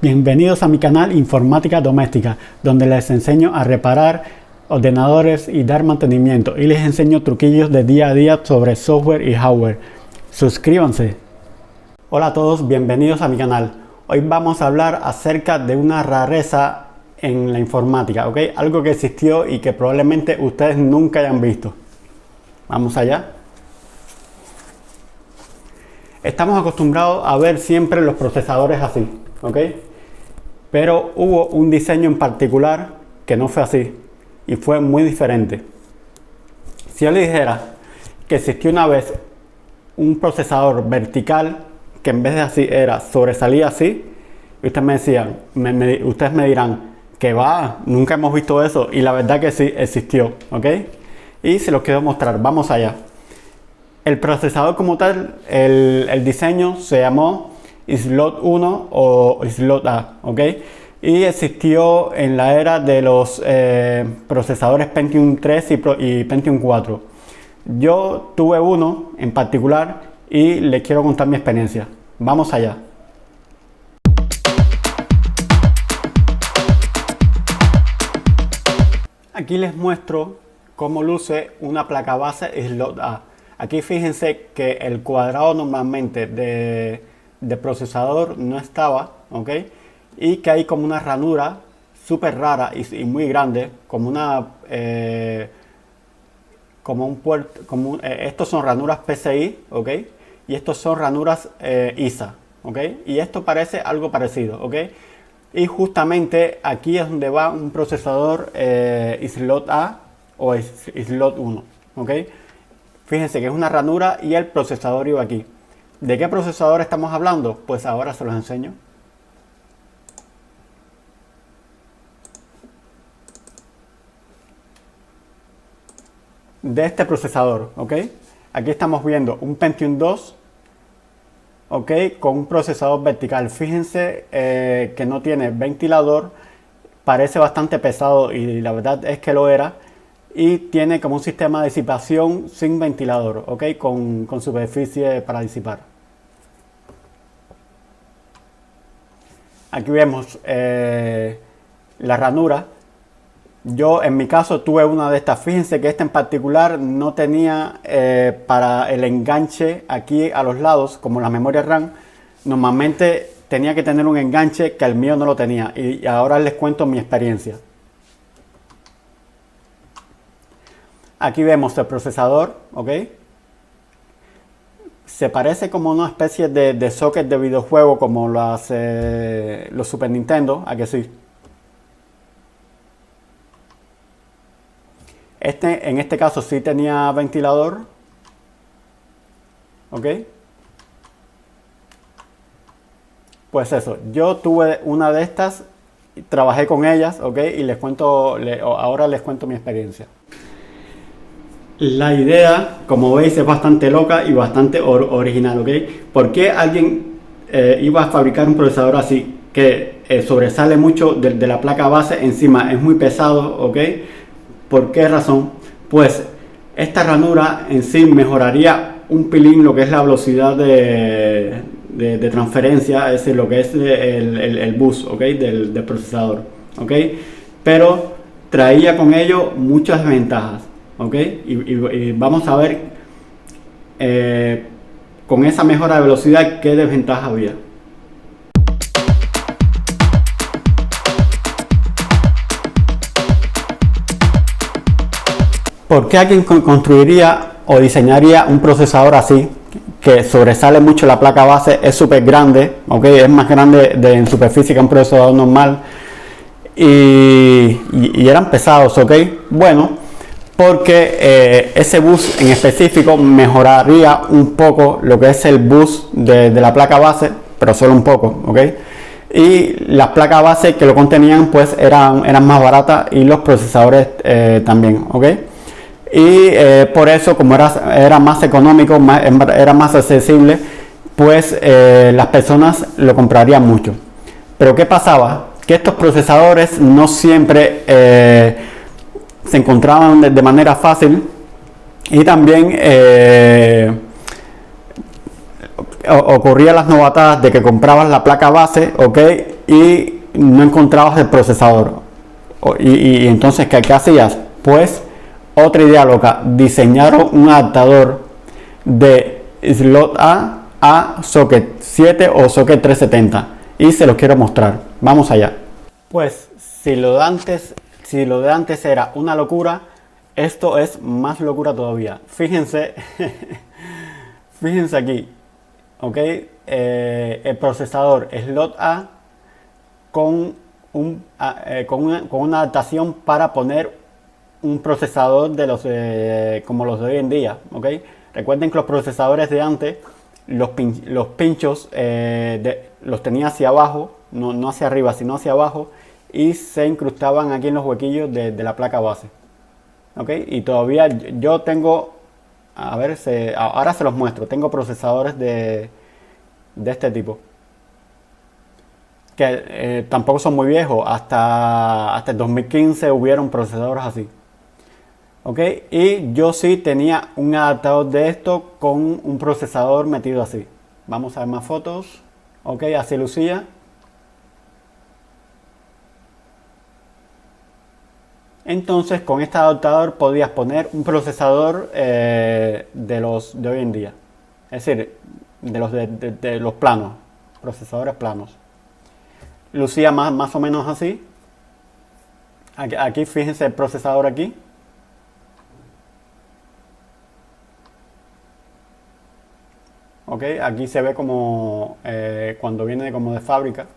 Bienvenidos a mi canal Informática Doméstica, donde les enseño a reparar ordenadores y dar mantenimiento, y les enseño truquillos de día a día sobre software y hardware. Suscríbanse. Hola a todos, bienvenidos a mi canal. Hoy vamos a hablar acerca de una rareza en la informática, ¿ok? Algo que existió y que probablemente ustedes nunca hayan visto. Vamos allá. Estamos acostumbrados a ver siempre los procesadores así, ¿ok? Pero hubo un diseño en particular que no fue así y fue muy diferente. Si yo le dijera que existió una vez un procesador vertical que en vez de así sobresalía así, y ustedes me decían, ustedes me dirán que va, nunca hemos visto eso, y la verdad que sí existió, ¿ok? Y se los quiero mostrar, vamos allá. El procesador como tal, el diseño se llamó Slot 1 o Slot A, ¿ok? Y existió en la era de los procesadores Pentium 3 y Pentium 4. Yo tuve uno en particular y les quiero contar mi experiencia. Vamos allá. Aquí les muestro cómo luce una placa base Slot A. Aquí fíjense que el cuadrado normalmente de procesador no estaba, ¿ok? Y que hay como una ranura súper rara y muy grande, como una como un puerto, estos son ranuras PCI, ¿ok? Y estos son ranuras ISA, ¿ok? Y esto parece algo parecido, ¿ok? Y justamente aquí es donde va un procesador Slot A o Slot 1, ¿ok? Fíjense que es una ranura y el procesador iba aquí. ¿De qué procesador estamos hablando? Pues ahora se los enseño. De este procesador, ¿ok? Aquí estamos viendo un Pentium 2, ¿ok? Con un procesador vertical. Fíjense que no tiene ventilador, parece bastante pesado y la verdad es que lo era. Y tiene como un sistema de disipación sin ventilador, ¿ok? Con superficie para disipar. Aquí vemos la ranura. Yo en mi caso tuve una de estas. Fíjense que esta en particular no tenía para el enganche aquí a los lados, como la memoria RAM. Normalmente tenía que tener un enganche que el mío no lo tenía. Y ahora les cuento mi experiencia. Aquí vemos el procesador, ¿ok? Se parece como una especie de socket de videojuego como los Super Nintendo, ¿a que sí? En este caso sí tenía ventilador, ¿ok? Pues eso, yo tuve una de estas, trabajé con ellas, ¿ok? Y ahora les cuento mi experiencia. La idea, como veis, es bastante loca y bastante original, ¿ok? ¿Por qué alguien iba a fabricar un procesador así que sobresale mucho de la placa base? Encima es muy pesado, ¿ok? ¿Por qué razón? Pues esta ranura en sí mejoraría un pilín lo que es la velocidad de transferencia, es decir, lo que es el bus, ¿ok? Del procesador, ¿ok? Pero traía con ello muchas desventajas. ¿Ok? Y vamos a ver con esa mejora de velocidad qué desventaja había. ¿Por qué alguien construiría o diseñaría un procesador así que sobresale mucho la placa base? Es súper grande, ¿ok? Es más grande en superficie que un procesador normal y eran pesados, ¿ok? Bueno, porque ese bus en específico mejoraría un poco lo que es el bus de la placa base, pero solo un poco, ¿ok? Y las placas base que lo contenían pues eran más baratas y los procesadores también, ¿ok? Y por eso, como era más económico, era más accesible, pues las personas lo comprarían mucho. Pero ¿qué pasaba? Que estos procesadores no siempre se encontraban de manera fácil y también ocurría las novatadas de que comprabas la placa base, ¿ok? y no encontrabas el procesador. Y entonces, ¿qué hacías? Pues otra idea loca, diseñaron un adaptador de slot a socket 7 o socket 370 y se los quiero mostrar. Vamos allá. Pues si lo de antes era una locura, esto es más locura todavía. Fíjense, fíjense aquí, ok, el procesador slot A con una adaptación para poner un procesador de los como los de hoy en día, ok. Recuerden que los procesadores de antes, los pinchos los tenía hacia abajo, no hacia arriba, sino hacia abajo, y se incrustaban aquí en los huequillos de la placa base, ok. Y todavía yo tengo, a ver, ahora se los muestro, tengo procesadores de este tipo, que tampoco son muy viejos, hasta el 2015 hubieron procesadores así. Ok, y yo sí tenía un adaptador de esto con un procesador metido así. Vamos a ver más fotos. Ok, así lucía. Entonces con este adaptador podías poner un procesador de los de hoy en día. Es decir, de los planos, procesadores planos. Lucía más o menos así. Aquí fíjense el procesador aquí. Ok, aquí se ve como cuando viene como de fábrica.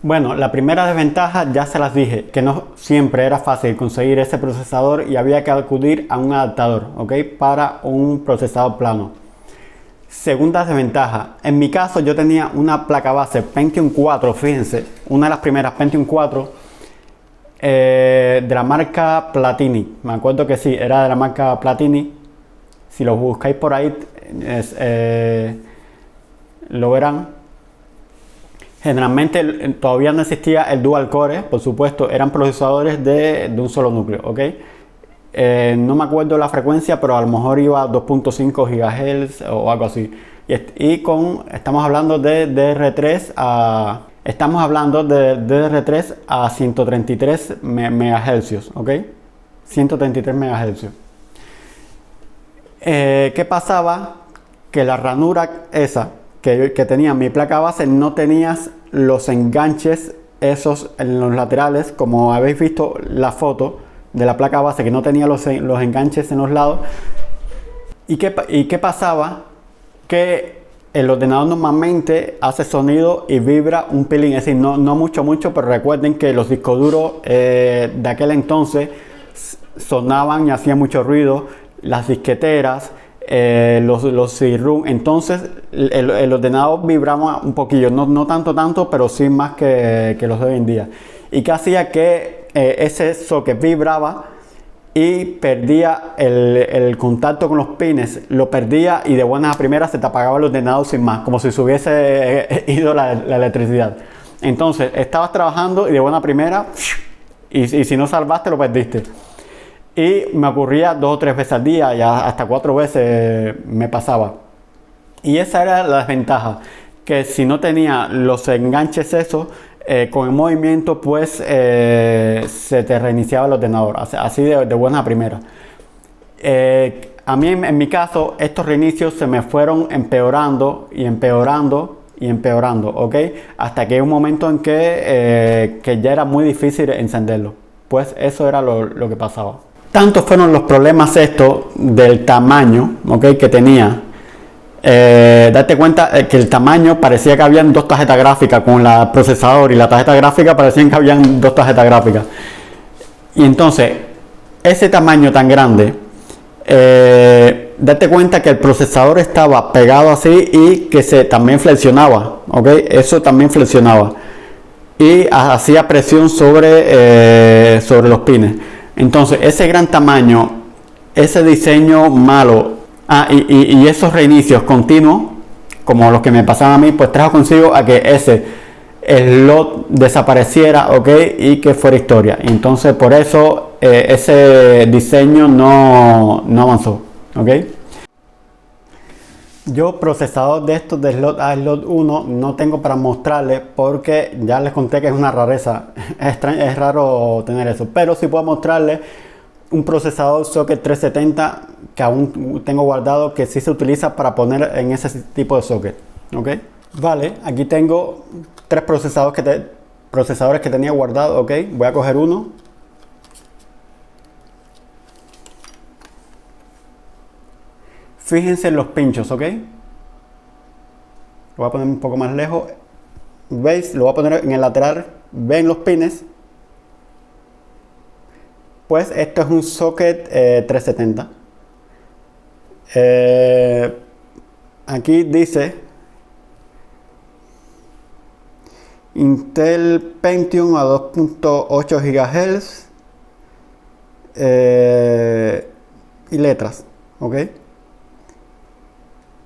Bueno, la primera desventaja ya se las dije, que no siempre era fácil conseguir ese procesador y había que acudir a un adaptador, ok, para un procesador plano. Segunda desventaja, en mi caso yo tenía una placa base Pentium 4, fíjense, una de las primeras Pentium 4 de la marca Platini. Me acuerdo que sí, era de la marca Platini. Si lo buscáis por ahí, lo verán. Generalmente todavía no existía el dual core, por supuesto, eran procesadores de un solo núcleo, ok. No me acuerdo la frecuencia, pero a lo mejor iba a 2.5 GHz o algo así. Estamos hablando de DR3 a 133 MHz, ok. 133 MHz. ¿Qué pasaba? Que la ranura esa que tenía mi placa base no tenías los enganches esos en los laterales, como habéis visto la foto de la placa base, que no tenía los enganches en los lados. ¿Y qué pasaba? Que el ordenador normalmente hace sonido y vibra un pelín, es decir, no mucho, pero recuerden que los discos duros de aquel entonces sonaban y hacían mucho ruido, las disqueteras, los CD-ROM. Entonces el ordenador vibraba un poquillo, no tanto, pero sí más que los de hoy en día. Y que hacía que ese socket vibraba y perdía el contacto con los pines, lo perdía y de buenas a primeras se te apagaba el ordenador sin más, como si se hubiese ido la electricidad. Entonces estabas trabajando y de buena primera, y si no salvaste lo perdiste. Y me ocurría 2 o 3 veces al día, ya hasta 4 veces me pasaba. Y esa era la desventaja, que si no tenía los enganches esos, con el movimiento pues se te reiniciaba el ordenador, así de buena a primera. A mí en mi caso estos reinicios se me fueron empeorando, ¿ok? Hasta que hay un momento en que ya era muy difícil encenderlo. Pues eso era lo que pasaba. Tantos fueron los problemas estos del tamaño, ¿ok?, que tenía. Date cuenta que el tamaño parecía que habían 2 tarjetas gráficas con el procesador, y la tarjeta gráfica parecían que habían 2 tarjetas gráficas. Y entonces, ese tamaño tan grande, date cuenta que el procesador estaba pegado así y que también flexionaba, ¿ok? Eso también flexionaba y hacía presión sobre los pines. Entonces, ese gran tamaño, ese diseño malo, y esos reinicios continuos, como los que me pasaban a mí, pues trajo consigo a que ese slot desapareciera, ok, y que fuera historia. Entonces, por eso ese diseño no avanzó, ok. Yo procesador de estos de slot A, slot 1 no tengo para mostrarles porque ya les conté que es una rareza. Es raro tener eso, pero sí puedo mostrarles un procesador socket 370 que aún tengo guardado, que sí se utiliza para poner en ese tipo de socket. ¿Ok? Vale, aquí tengo tres procesadores que tenía guardado. Ok, voy a coger uno. Fíjense en los pinchos, ¿ok? Lo voy a poner un poco más lejos. ¿Veis? Lo voy a poner en el lateral. ¿Ven los pines? Pues esto es un socket 370. Aquí dice Intel Pentium a 2.8 GHz y letras, ¿ok?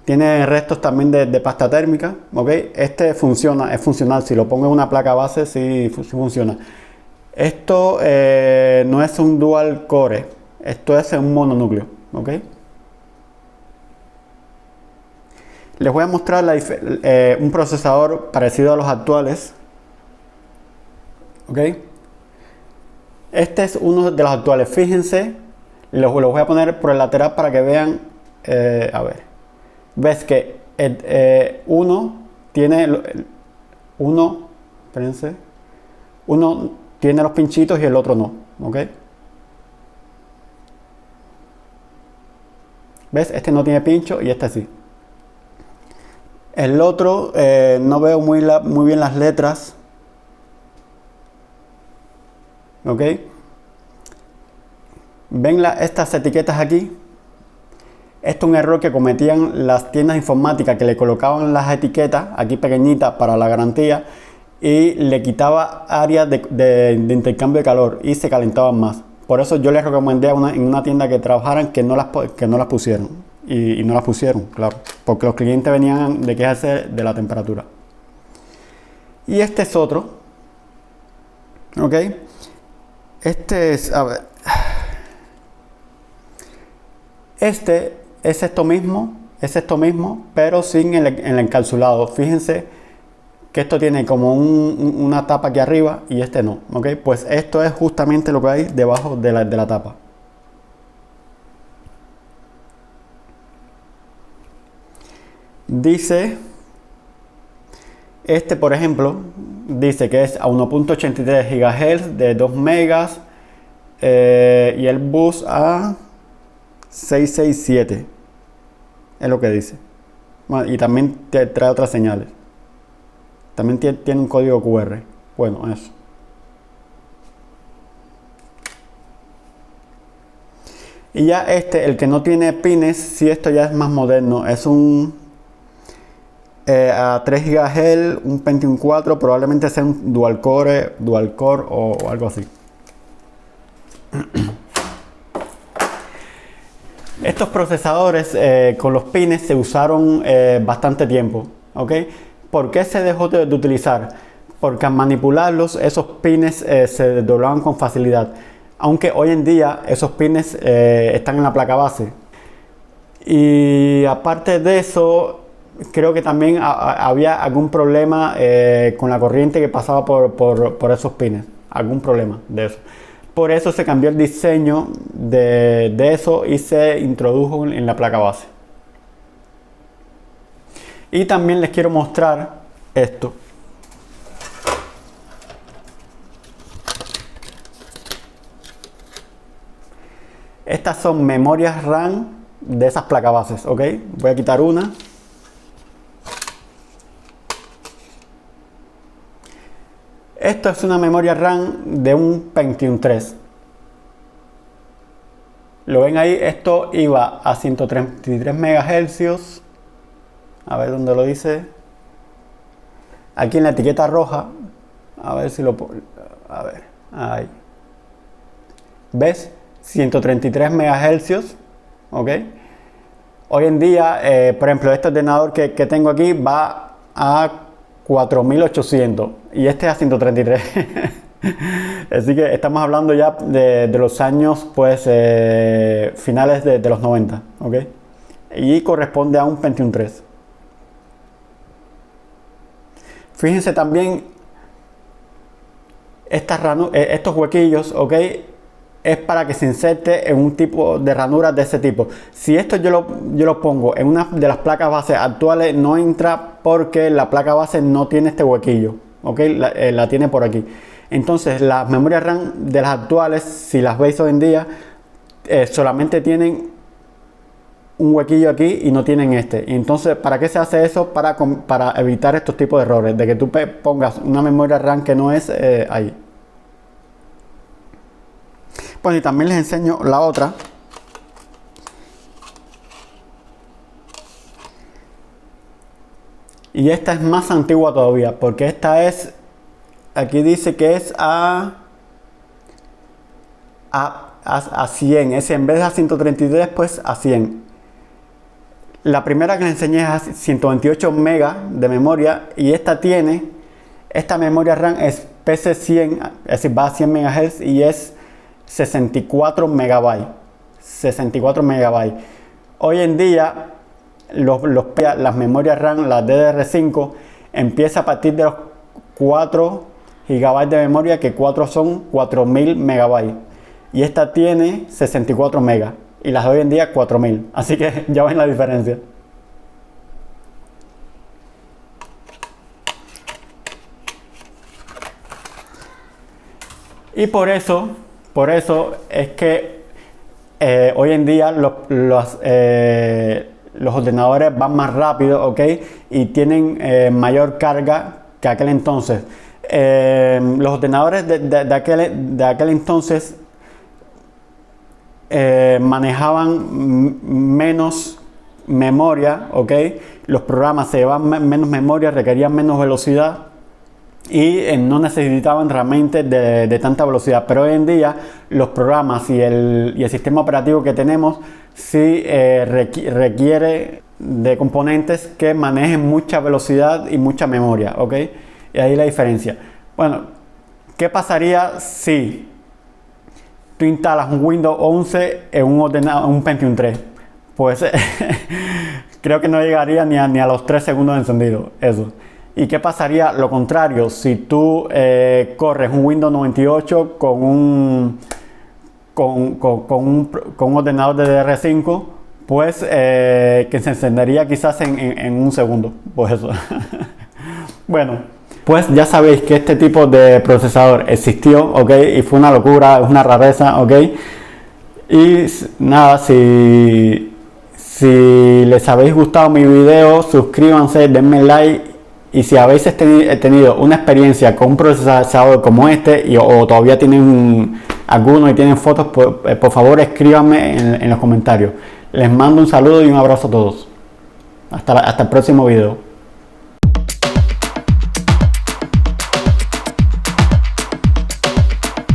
Tiene restos también de pasta térmica, ¿ok? Este funciona, es funcional. Si lo pongo en una placa base, sí funciona. Esto no es un dual core, esto es un mononúcleo, ¿ok? Les voy a mostrar un procesador parecido a los actuales, ¿ok? Este es uno de los actuales. Fíjense, los voy a poner por el lateral para que vean, a ver. Ves que uno tiene los pinchitos y el otro no, ¿ok? ¿Ves? Este no tiene pincho y este sí. El otro no veo muy bien las letras, ¿ok? ¿Ven estas etiquetas aquí? Esto es un error que cometían las tiendas informáticas, que le colocaban las etiquetas aquí pequeñitas para la garantía y le quitaba áreas de intercambio de calor y se calentaban más. Por eso yo les recomendé en una tienda que trabajaran que no las pusieran. Y no las pusieron, claro, porque los clientes venían de quejarse de la temperatura. Y este es otro, ¿ok? Este es, a ver, este es esto mismo, pero sin el encapsulado. Fíjense que esto tiene como una tapa aquí arriba y este no, ¿ok? Pues esto es justamente lo que hay debajo de la tapa. Dice, este por ejemplo, dice que es a 1.83 GHz de 2 megas y el bus a 667, es lo que dice. Bueno, y también trae otras señales. También tiene un código QR. Bueno, eso. Y ya el que no tiene pines, si esto ya es más moderno, es un a 3 GHz, un Pentium 4, probablemente sea un dual core o algo así. Estos procesadores con los pines se usaron bastante tiempo, ¿ok? ¿Por qué se dejó de utilizar? Porque al manipularlos esos pines se desdoblaban con facilidad, aunque hoy en día esos pines están en la placa base. Y aparte de eso, creo que también había algún problema con la corriente que pasaba por esos pines, algún problema de eso. Por eso se cambió el diseño de eso y se introdujo en la placa base. Y también les quiero mostrar esto. Estas son memorias RAM de esas placas bases, ¿ok? Voy a quitar una. Esto es una memoria RAM de un Pentium 3. Lo ven ahí, esto iba a 133 MHz. A ver dónde lo dice. Aquí en la etiqueta roja. A ver si lo puedo. A ver, ahí. ¿Ves? 133 MHz. ¿Ok? Hoy en día, por ejemplo, este ordenador que tengo aquí va a 4800 y este a 133. Así que estamos hablando ya de los años, pues, finales de los 90, ¿ok? y corresponde a un Pentium 3. Fíjense también estos huequillos, ¿ok? Es para que se inserte en un tipo de ranuras de ese tipo. Si esto yo lo pongo en una de las placas base actuales, no entra porque la placa base no tiene este huequillo, ¿ok? La tiene por aquí. Entonces las memorias RAM de las actuales, si las veis hoy en día, solamente tienen un huequillo aquí y no tienen este. Y entonces, ¿para qué se hace eso? Para evitar estos tipos de errores, de que tú pongas una memoria RAM que no es ahí. Bueno, y también les enseño la otra. Y esta es más antigua todavía, porque esta es, aquí dice que es a 100, es en vez de a 133, pues a 100. La primera que les enseñé es a 128 megas de memoria, y esta memoria RAM es PC100, es decir, va a 100 MHz y es 64 megabytes. 64 megabytes. Hoy en día las memorias RAM, las DDR5, empieza a partir de los 4 GB de memoria, que 4 son 4000 megabytes. Y esta tiene 64 megas. Y las de hoy en día 4000. Así que ya ven la diferencia. Y por eso es que hoy en día los ordenadores van más rápido, ¿ok? Y tienen mayor carga que aquel entonces. Los ordenadores de aquel entonces manejaban menos memoria, ¿ok? Los programas se llevaban menos memoria, requerían menos velocidad y no necesitaban realmente de tanta velocidad. Pero hoy en día los programas y el sistema operativo que tenemos sí requiere de componentes que manejen mucha velocidad y mucha memoria, ¿ok? Y ahí la diferencia. Bueno, ¿qué pasaría si tú instalas un Windows 11 en un Pentium 3? Pues creo que no llegaría ni a los 3 segundos de encendido, eso. ¿Y qué pasaría lo contrario? Si tú corres un Windows 98 con un ordenador de DDR5, pues que se encendería quizás en un segundo. Pues eso. Bueno, pues ya sabéis que este tipo de procesador existió, ¿ok? Y fue una locura, es una rareza, ¿ok? Y nada, si les habéis gustado mi video, suscríbanse, denme like. Y si habéis tenido una experiencia con un procesador como este o todavía tienen alguno y tienen fotos, pues, por favor escríbanme en los comentarios. Les mando un saludo y un abrazo a todos. Hasta el próximo video.